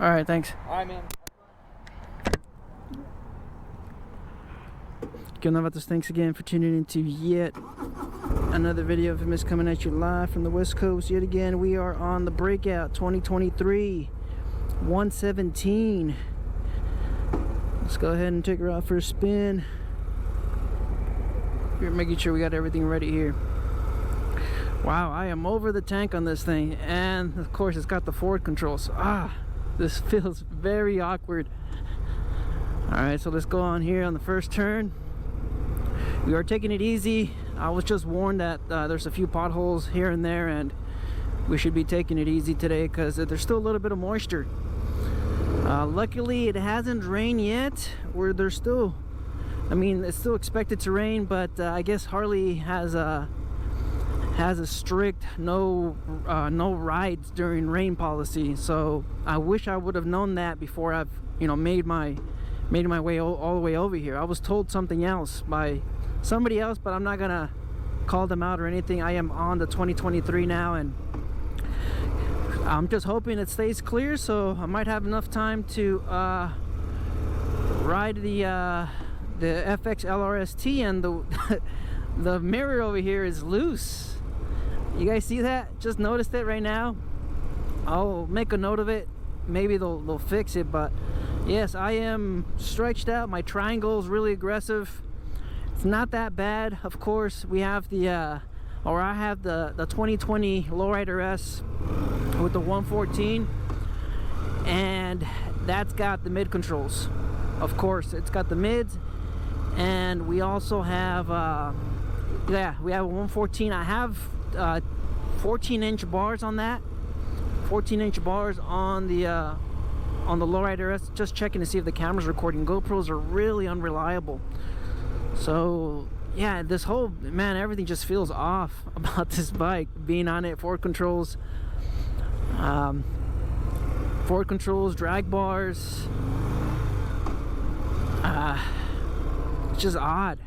All right, thanks. All right, man. GetLowered, thanks again for tuning into yet another video of Infamous coming at you live from the West Coast. Yet again, we are on the Breakout 2023 117. Let's go ahead and take her out for a spin. We're making sure we got everything ready here. Wow, I am over the tank on this thing, and of course it's got the forward controls. This feels very awkward. Alright, so let's go on here on the first turn. We are taking it easy. I was just warned that there's a few potholes here and there, and we should be taking it easy today because there's still a little bit of moisture. Luckily it hasn't rained yet. There's still, I mean, it's still expected to rain, but I guess Harley has a strict no rides during rain policy. So I wish I would have known that before I've made my way all the way over here. I was told something else by somebody else, but I'm not gonna call them out or anything. I am on the 2023 now, and I'm just hoping it stays clear, so I might have enough time to ride the FX LRST. And the mirror over here is loose. You guys see that? Just noticed it right now. I'll make a note of it. Maybe they'll fix it, but yes, I am stretched out. My triangle is really aggressive. It's not that bad. Of course, we have I have the 2020 Lowrider S with the 114, and that's got the mid controls. Of course, it's got the mids, and we also have we have a 114. I have 14-inch bars on that. 14-inch bars on the Lowrider S. Just checking to see if the camera's recording. GoPros are really unreliable. So yeah, this whole, man, everything just feels off about this bike. Being on it, forward controls, drag bars. It's just odd.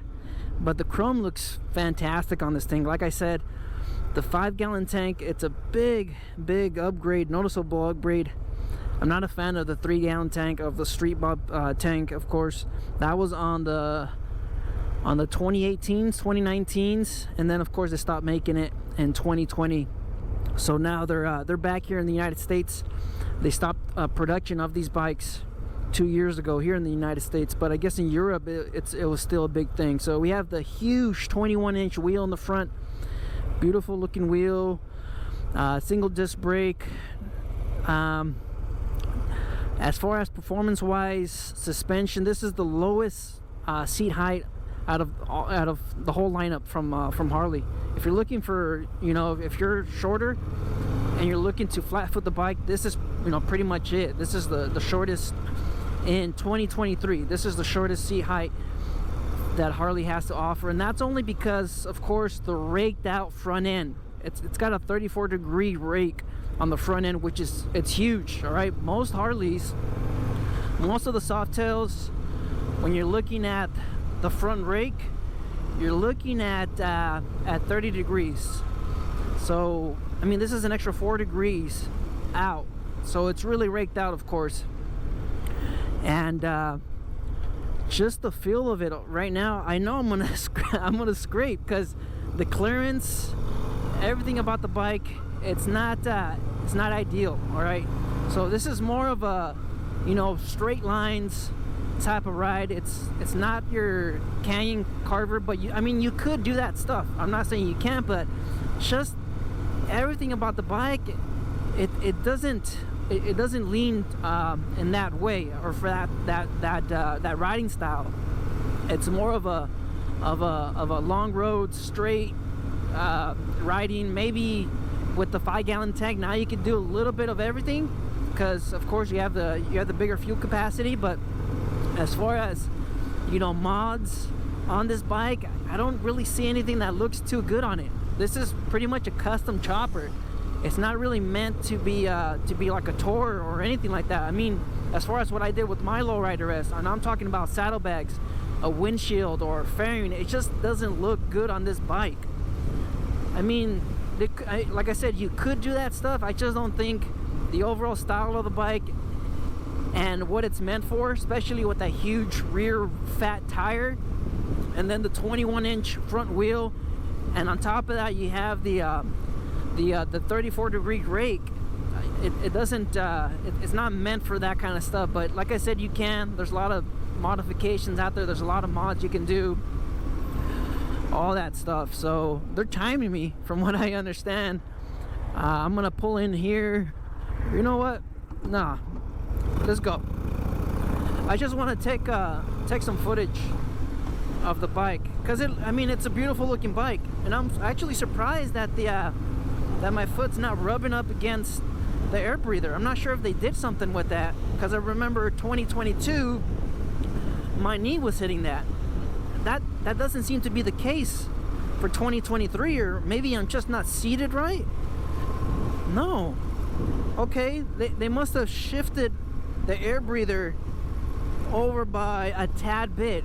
But the chrome looks fantastic on this thing. Like I said, the 5-gallon tank, it's a big upgrade, noticeable upgrade. I'm not a fan of the 3-gallon tank, of the Street Bob tank. Of course, that was on the 2018s, 2019s, and then of course they stopped making it in 2020. So now they're back here in the United States. They stopped production of these bikes 2 years ago here in the United States, but I guess in Europe it was still a big thing. So we have the huge 21-inch wheel in the front, beautiful looking wheel, single disc brake. As far as performance wise, suspension, this is the lowest seat height out of the whole lineup from Harley. If you're looking for, if you're shorter and you're looking to flat foot the bike, this is pretty much it. This is the shortest in 2023. This is the shortest seat height that Harley has to offer, and that's only because, of course, the raked out front end. It's got a 34-degree rake on the front end, which is huge. All right, most Harleys, most of the Softails, when you're looking at the front rake, you're looking at 30 degrees. So I mean, this is an extra 4 degrees out, so it's really raked out, of course. And just the feel of it right now, I know I'm gonna scrape because the clearance, everything about the bike, it's not ideal. All right, so this is more of a straight lines type of ride. It's not your canyon carver, but I mean, you could do that stuff. I'm not saying you can't, but just everything about the bike, it doesn't lean in that way, or for that riding style. It's more of a long road, straight riding. Maybe with the 5-gallon tank, now you can do a little bit of everything, because of course you have the bigger fuel capacity. But as far as mods on this bike, I don't really see anything that looks too good on it. This is pretty much a custom chopper. It's not really meant to be like a tour or anything like that. I mean, as far as what I did with my Lowrider S, and I'm talking about saddlebags, a windshield, or fairing, it just doesn't look good on this bike. I mean, like I said, you could do that stuff. I just don't think the overall style of the bike and what it's meant for, especially with that huge rear fat tire, and then the 21-inch front wheel, and on top of that you have the 34-degree rake. It doesn't it's not meant for that kind of stuff, but like I said, you can. There's a lot of modifications out there. There's a lot of mods you can do, all that stuff. So they're timing me, from what I understand. I'm gonna pull in here. You know what? Nah, let's go. I just want to take some footage of the bike, because I mean, it's a beautiful looking bike, and I'm actually surprised that that my foot's not rubbing up against the air breather. I'm not sure if they did something with that, because I remember 2022 my knee was hitting that. That doesn't seem to be the case for 2023, or maybe I'm just not seated right. No. Okay, they must have shifted the air breather over by a tad bit.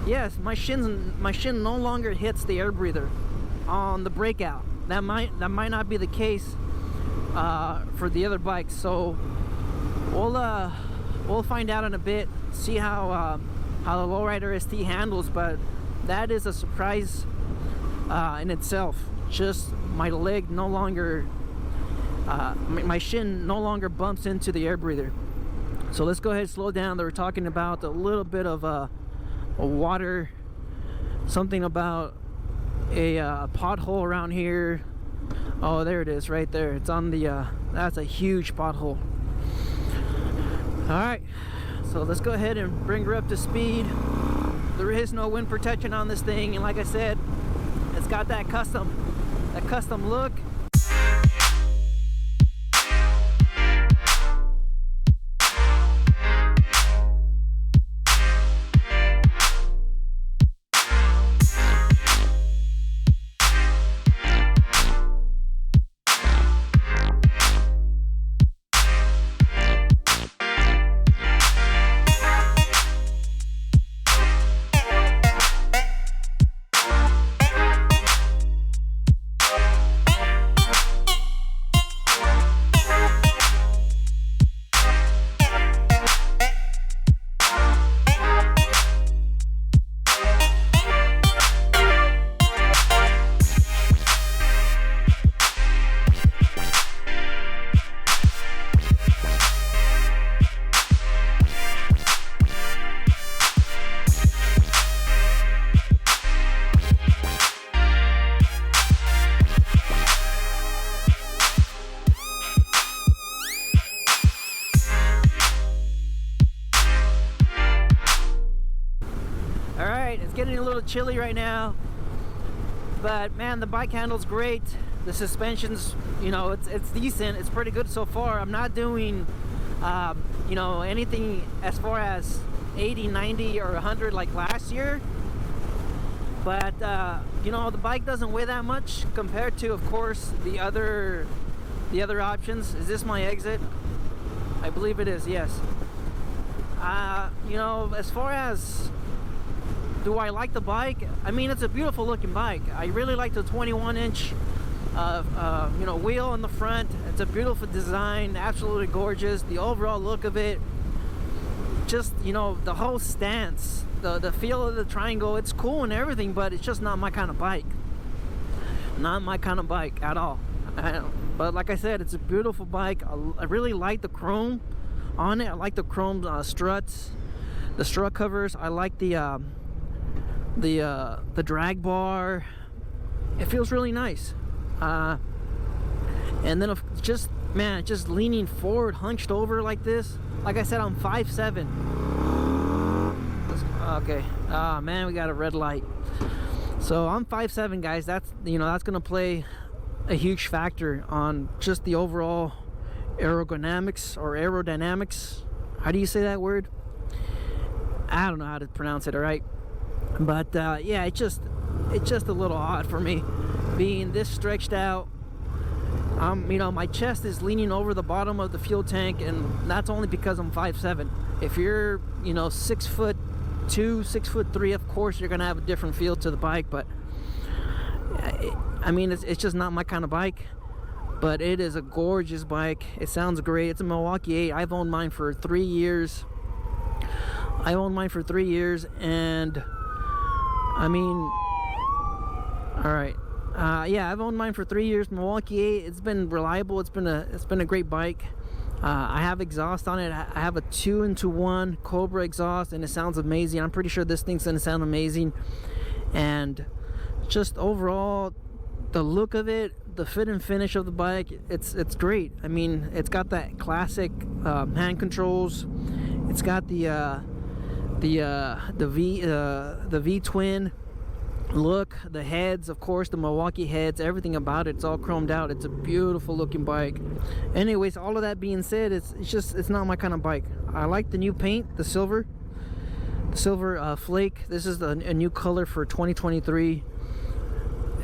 Yes, my shin no longer hits the air breather on the Breakout. That might not be the case for the other bikes. So we'll find out in a bit, see how the Lowrider ST handles. But that is a surprise in itself. Just my leg no longer, my shin no longer bumps into the air breather. So let's go ahead and slow down. They were talking about a little bit of a water, something about a pothole around here. Oh, there it is, right there. It's on the that's a huge pothole. All right, so let's go ahead and bring her up to speed. There is no wind protection on this thing, and like I said, it's got that custom look. It's getting a little chilly right now, but man, the bike handles great. The suspension's, you know, it's decent. It's pretty good so far. I'm not doing you know, anything as far as 80, 90 or 100 like last year, but you know, the bike doesn't weigh that much compared to, of course, the other options. Is this my exit? I believe it is, yes. You know, as far as do I like the bike? I mean, it's a beautiful looking bike. I really like the 21-inch you know, wheel in the front. It's a beautiful design, absolutely gorgeous. The overall look of it, just, you know, the whole stance, the feel of the triangle, it's cool and everything, but it's just not my kind of bike. Not my kind of bike at all. But like I said, it's a beautiful bike. I really like the chrome on it. I like the chrome struts, the strut covers. I like the drag bar. It feels really nice. And then just leaning forward, hunched over like this. Like I said, I'm 5'7". Okay. Ah, man, we got a red light. So I'm 5'7", guys. That's, you know, that's gonna play a huge factor on just the overall aerodynamics. How do you say that word? I don't know how to pronounce it. All right. But yeah, it's just a little odd for me being this stretched out. You know, my chest is leaning over the bottom of the fuel tank, and that's only because I'm 5'7". If you're, you know, 6'2", 6'3", of course you're gonna have a different feel to the bike. But I mean, it's just not my kind of bike. but it is a gorgeous bike. It sounds great. It's a Milwaukee 8. I've owned mine for 3 years. And I mean, all right. Yeah, I've owned mine for 3 years. Milwaukee 8. It's been reliable. It's been a great bike. I have exhaust on it. I have a 2-into-1 Cobra exhaust, and it sounds amazing. I'm pretty sure this thing's gonna sound amazing. And just overall, the look of it, the fit and finish of the bike, it's great. I mean, it's got that classic hand controls. It's got the V twin look, the heads, of course, the Milwaukee heads, everything about it, it's all chromed out. It's a beautiful looking bike. Anyways, all of that being said, it's not my kind of bike. I like the new paint, the silver flake. This is a new color for 2023.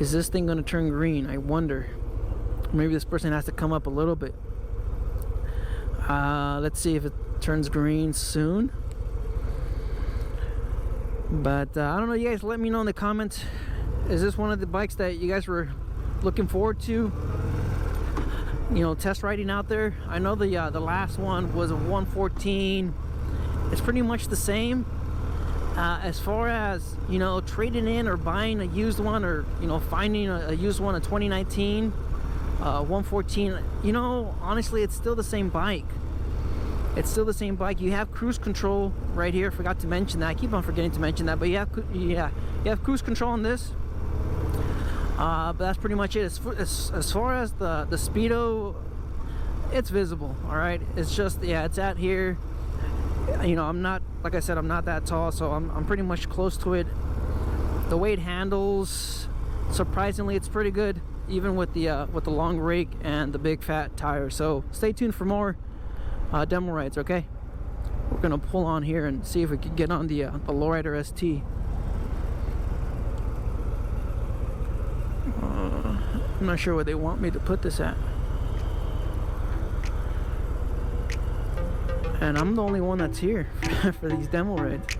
Is this thing gonna turn green? I wonder. Maybe this person has to come up a little bit. Let's see if it turns green soon. But I don't know, you guys let me know in the comments. Is this one of the bikes that you guys were looking forward to, you know, test riding out there? I know the last one was a 114. It's pretty much the same. As far as, you know, trading in or buying a used one, or, you know, finding a used one in 2019 114, you know, honestly, it's still the same bike. It's still the same bike. You have cruise control right here. Forgot to mention that. I keep on forgetting to mention that. But you have cruise control on this. But that's pretty much it. As far as the speedo, it's visible. All right. It's just, yeah, it's at here. You know, I'm not, like I said, I'm not that tall, so I'm pretty much close to it. The way it handles, surprisingly, it's pretty good, even with the long rake and the big fat tire. So stay tuned for more demo rides. Okay, we're gonna pull on here and see if we can get on the Lowrider ST. I'm not sure where they want me to put this at, and I'm the only one that's here for these demo rides.